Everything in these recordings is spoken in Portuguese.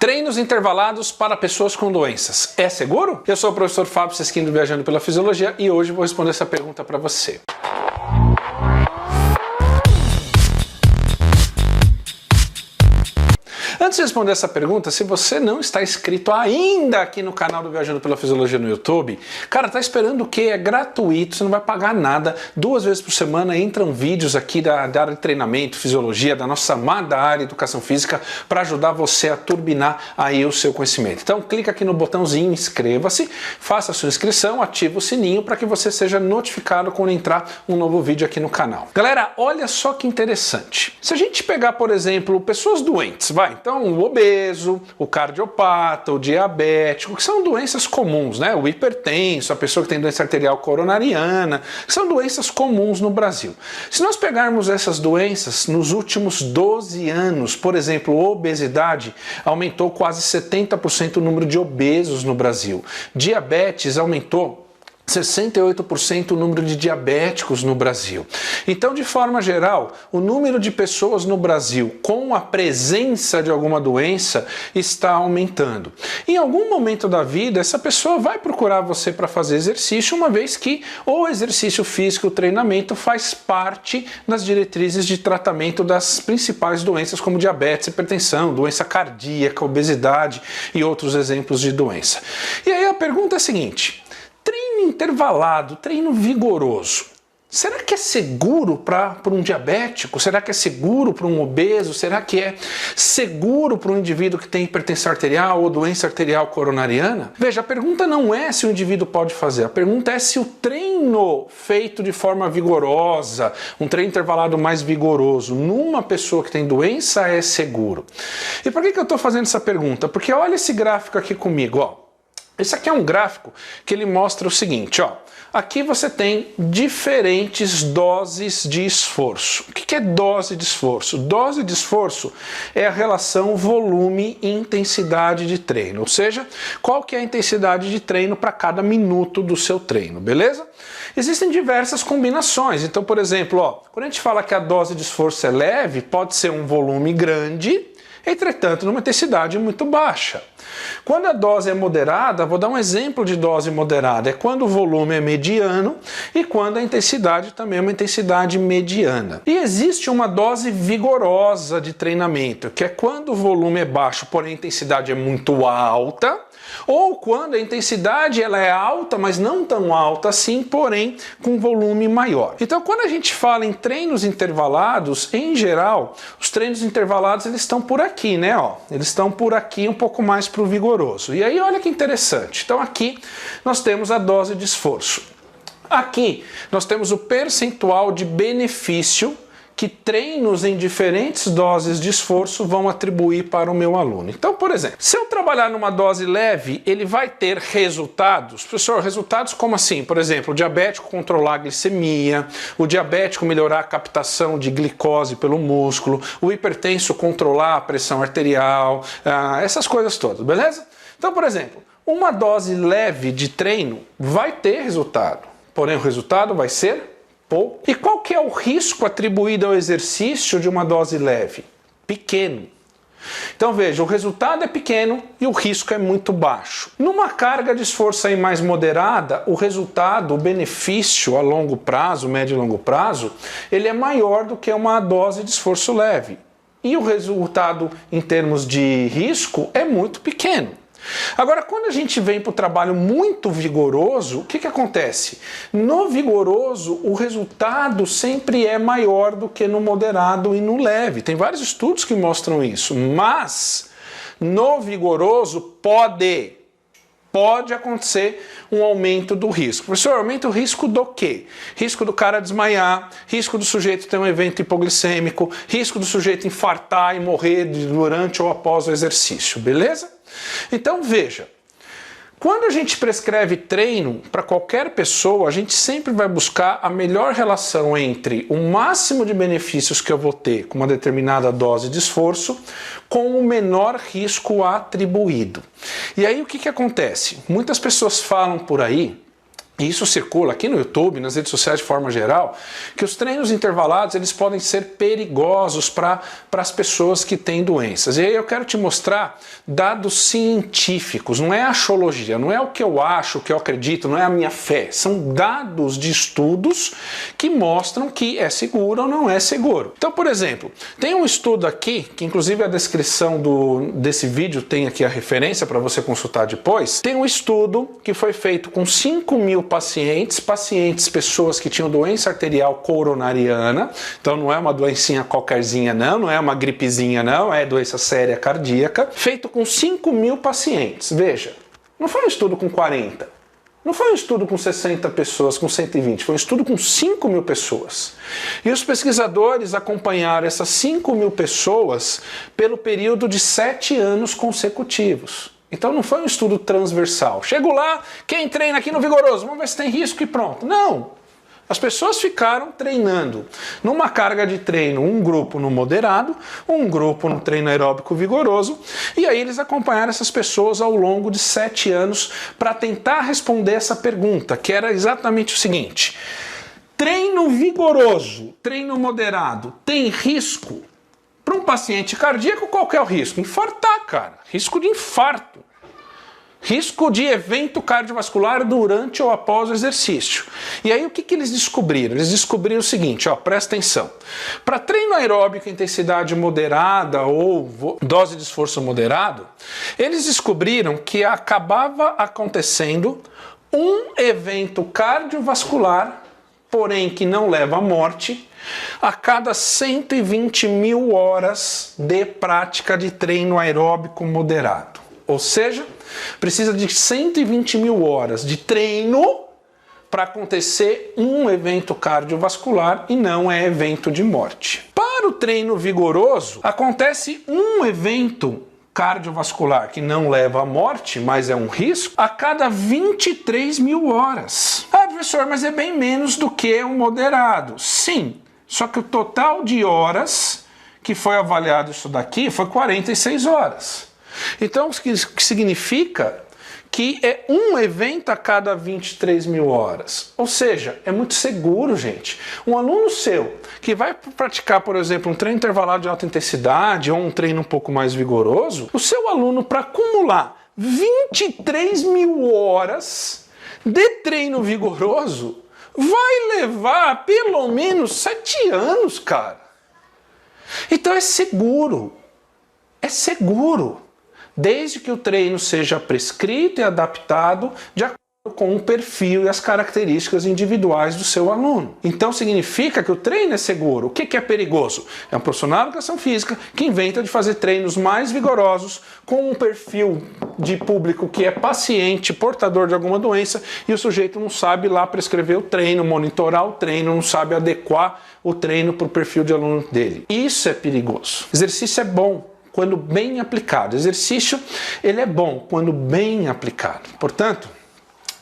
Treinos intervalados para pessoas com doenças. É seguro? Eu sou o professor Fábio Sesquim do Viajando pela Fisiologia e hoje vou responder essa pergunta para você. Antes de responder essa pergunta, se você não está inscrito ainda aqui no canal do Viajando pela Fisiologia no YouTube, cara, tá esperando o quê? É gratuito, você não vai pagar nada. 2 vezes por semana entram vídeos aqui da área de treinamento, fisiologia, da nossa amada área de educação física, para ajudar você a turbinar aí o seu conhecimento. Então clica aqui no botãozinho, inscreva-se, faça a sua inscrição, ativa o sininho para que você seja notificado quando entrar um novo vídeo aqui no canal. Galera, olha só que interessante. Se a gente pegar, por exemplo, pessoas doentes, então o obeso, o cardiopata, o diabético, que são doenças comuns, né? O hipertenso, a pessoa que tem doença arterial coronariana, que são doenças comuns no Brasil. Se nós pegarmos essas doenças nos últimos 12 anos, por exemplo, obesidade, aumentou quase 70% o número de obesos no Brasil. Diabetes aumentou 68% o número de diabéticos no Brasil. Então, de forma geral, o número de pessoas no Brasil com a presença de alguma doença está aumentando. Em algum momento da vida, essa pessoa vai procurar você para fazer exercício, uma vez que o exercício físico, o treinamento, faz parte das diretrizes de tratamento das principais doenças como diabetes, hipertensão, doença cardíaca, obesidade e outros exemplos de doença. E aí a pergunta é a seguinte: treino intervalado, treino vigoroso, será que é seguro para um diabético? Será que é seguro para um obeso? Será que é seguro para um indivíduo que tem hipertensão arterial ou doença arterial coronariana? Veja, a pergunta não é se o indivíduo pode fazer, a pergunta é se o treino feito de forma vigorosa, um treino intervalado mais vigoroso, numa pessoa que tem doença é seguro. E por que eu estou fazendo essa pergunta? Porque olha esse gráfico aqui comigo, ó. Esse aqui é um gráfico que ele mostra o seguinte, ó. Aqui você tem diferentes doses de esforço. O que é dose de esforço? Dose de esforço é a relação volume e intensidade de treino, ou seja, qual que é a intensidade de treino para cada minuto do seu treino, beleza? Existem diversas combinações, então, por exemplo, ó, quando a gente fala que a dose de esforço é leve, pode ser um volume grande, entretanto, numa intensidade muito baixa. Quando a dose é moderada, vou dar um exemplo de dose moderada, é quando o volume é mediano e quando a intensidade também é uma intensidade mediana. E existe uma dose vigorosa de treinamento, que é quando o volume é baixo, porém a intensidade é muito alta, ou quando a intensidade ela é alta, mas não tão alta assim, porém com volume maior. Então, quando a gente fala em treinos intervalados, em geral, os treinos intervalados eles estão por aqui, né? Ó, eles estão por aqui um pouco mais para o vigoroso. E aí, olha que interessante. Então, aqui nós temos a dose de esforço. Aqui nós temos o percentual de benefício que treinos em diferentes doses de esforço vão atribuir para o meu aluno. Então, por exemplo, se eu trabalhar numa dose leve, ele vai ter resultados. Professor, resultados como assim? Por exemplo, o diabético controlar a glicemia, o diabético melhorar a captação de glicose pelo músculo, o hipertenso controlar a pressão arterial, essas coisas todas, beleza? Então, por exemplo, uma dose leve de treino vai ter resultado, porém o resultado vai ser pouco. E qual que é o risco atribuído ao exercício de uma dose leve? Pequeno. Então veja, o resultado é pequeno e o risco é muito baixo. Numa carga de esforço aí mais moderada, o resultado, o benefício a longo prazo, médio e longo prazo, ele é maior do que uma dose de esforço leve. E o resultado em termos de risco é muito pequeno. Agora, quando a gente vem para o trabalho muito vigoroso, o que acontece? No vigoroso, o resultado sempre é maior do que no moderado e no leve. Tem vários estudos que mostram isso, mas no vigoroso pode acontecer um aumento do risco. Professor, aumenta o risco do quê? Risco do cara desmaiar, risco do sujeito ter um evento hipoglicêmico, risco do sujeito infartar e morrer durante ou após o exercício, beleza? Então veja, quando a gente prescreve treino para qualquer pessoa, a gente sempre vai buscar a melhor relação entre o máximo de benefícios que eu vou ter com uma determinada dose de esforço com o menor risco atribuído. E aí o que acontece? Muitas pessoas falam por aí e isso circula aqui no YouTube, nas redes sociais de forma geral, que os treinos intervalados eles podem ser perigosos para as pessoas que têm doenças. E aí eu quero te mostrar dados científicos, não é axologia, não é o que eu acho, o que eu acredito, não é a minha fé. São dados de estudos que mostram que é seguro ou não é seguro. Então, por exemplo, tem um estudo aqui, que inclusive a descrição desse vídeo tem aqui a referência para você consultar depois. Tem um estudo que foi feito com 5.000 pacientes, pessoas que tinham doença arterial coronariana, então não é uma doencinha qualquerzinha não é uma gripezinha não, é doença séria cardíaca, feito com 5.000 pacientes. Veja, não foi um estudo com 40, não foi um estudo com 60 pessoas, com 120, foi um estudo com 5.000 pessoas. E os pesquisadores acompanharam essas 5.000 pessoas pelo período de 7 anos consecutivos. Então não foi um estudo transversal. Chego lá, quem treina aqui no Vigoroso? Vamos ver se tem risco e pronto. Não! As pessoas ficaram treinando numa carga de treino, um grupo no moderado, um grupo no treino aeróbico vigoroso, e aí eles acompanharam essas pessoas ao longo de 7 anos para tentar responder essa pergunta, que era exatamente o seguinte: treino vigoroso, treino moderado, tem risco? Para um paciente cardíaco, qual que é o risco? Infartar, cara. Risco de infarto. Risco de evento cardiovascular durante ou após o exercício. E aí o que eles descobriram? Eles descobriram o seguinte, ó, presta atenção. Para treino aeróbico, intensidade moderada ou dose de esforço moderado, eles descobriram que acabava acontecendo um evento cardiovascular, porém que não leva à morte, a cada 120.000 horas de prática de treino aeróbico moderado. Ou seja, precisa de 120.000 horas de treino para acontecer um evento cardiovascular e não é evento de morte. Para o treino vigoroso, acontece um evento cardiovascular que não leva à morte, mas é um risco, a cada 23.000 horas. Ah, professor, mas é bem menos do que um moderado. Sim, só que o total de horas que foi avaliado isso daqui foi 46 horas. Então, o que significa que é um evento a cada 23.000 horas. Ou seja, é muito seguro, gente. Um aluno seu que vai praticar, por exemplo, um treino intervalado de alta intensidade ou um treino um pouco mais vigoroso, o seu aluno, para acumular 23.000 horas de treino vigoroso, vai levar pelo menos 7 anos, cara. Então é seguro. É seguro. Desde que o treino seja prescrito e adaptado de acordo com o perfil e as características individuais do seu aluno. Então significa que o treino é seguro. O que é perigoso? É um profissional de educação física que inventa de fazer treinos mais vigorosos com um perfil de público que é paciente, portador de alguma doença, e o sujeito não sabe lá prescrever o treino, monitorar o treino, não sabe adequar o treino para o perfil de aluno dele. Isso é perigoso. Exercício é bom quando bem aplicado. Exercício, ele é bom quando bem aplicado. Portanto,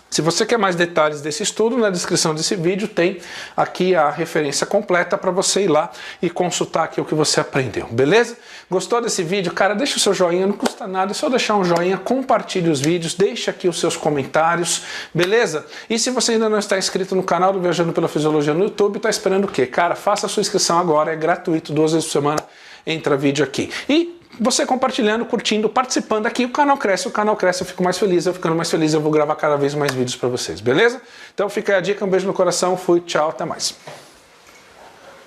se você quer mais detalhes desse estudo, na descrição desse vídeo tem aqui a referência completa para você ir lá e consultar aqui o que você aprendeu, beleza? Gostou desse vídeo? Cara, deixa o seu joinha, não custa nada, é só deixar um joinha, compartilhe os vídeos, deixa aqui os seus comentários, beleza? E se você ainda não está inscrito no canal do Viajando pela Fisiologia no YouTube, tá esperando o quê? Cara, faça a sua inscrição agora, é gratuito, 2 vezes por semana entra vídeo aqui. E você compartilhando, curtindo, participando aqui, o canal cresce, eu fico mais feliz, eu ficando mais feliz, eu vou gravar cada vez mais vídeos para vocês, beleza? Então fica aí a dica, um beijo no coração, fui, tchau, até mais.